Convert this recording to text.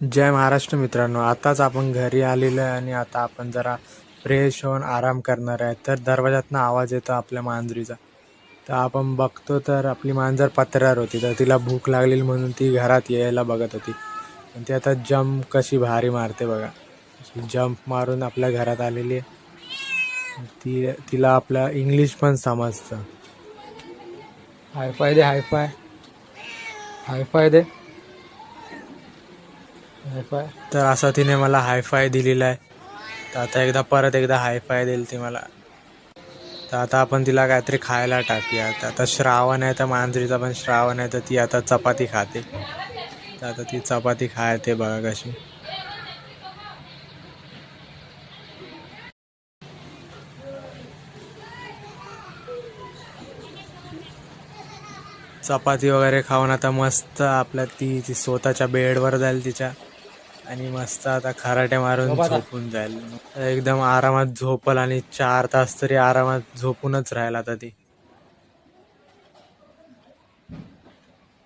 जय महाराष्ट्र मित्रांनो, आताच आपण घरी आलेलो आहे आणि आता आपण जरा फ्रेश होऊन आराम करणार आहे. तर दरवाजातनं आवाज येतो आपल्या मांजरीचा. तर आपण बघतो तर आपली मांजर पत्र्यावर होती, तर तिला भूक लागलेली म्हणून ती घरात यायला बघत होती. आणि ती आता जंप कशी भारी मारते बघा. जंप मारून आपल्या घरात आलेली आहे. तिला आपल्या इंग्लिश पण समजतं. हायफाय दे, हायफाय हायफाय दे, हायफाय. तर असं तिने मला हायफाय दिलेला आहे. तर आता परत एकदा हायफाय देईल ती मला. तर आता आपण तिला काहीतरी खायला टाकूया. तर आता श्रावण आहे, तर मांजरीचा पण श्रावण आहे, तर ती आता चपाती खाते. तर आता ती चपाती खाते बघा कशी. चपाती वगैरे खाऊन आता मस्त आपल्या ती स्वतःच्या बेडवर जाईल तिच्या आणि मस्त आता खराटे मारून झोपून जाईल. एकदम आरामात झोपल आणि 4 तास तरी आरामात झोपूनच राहील आता ती.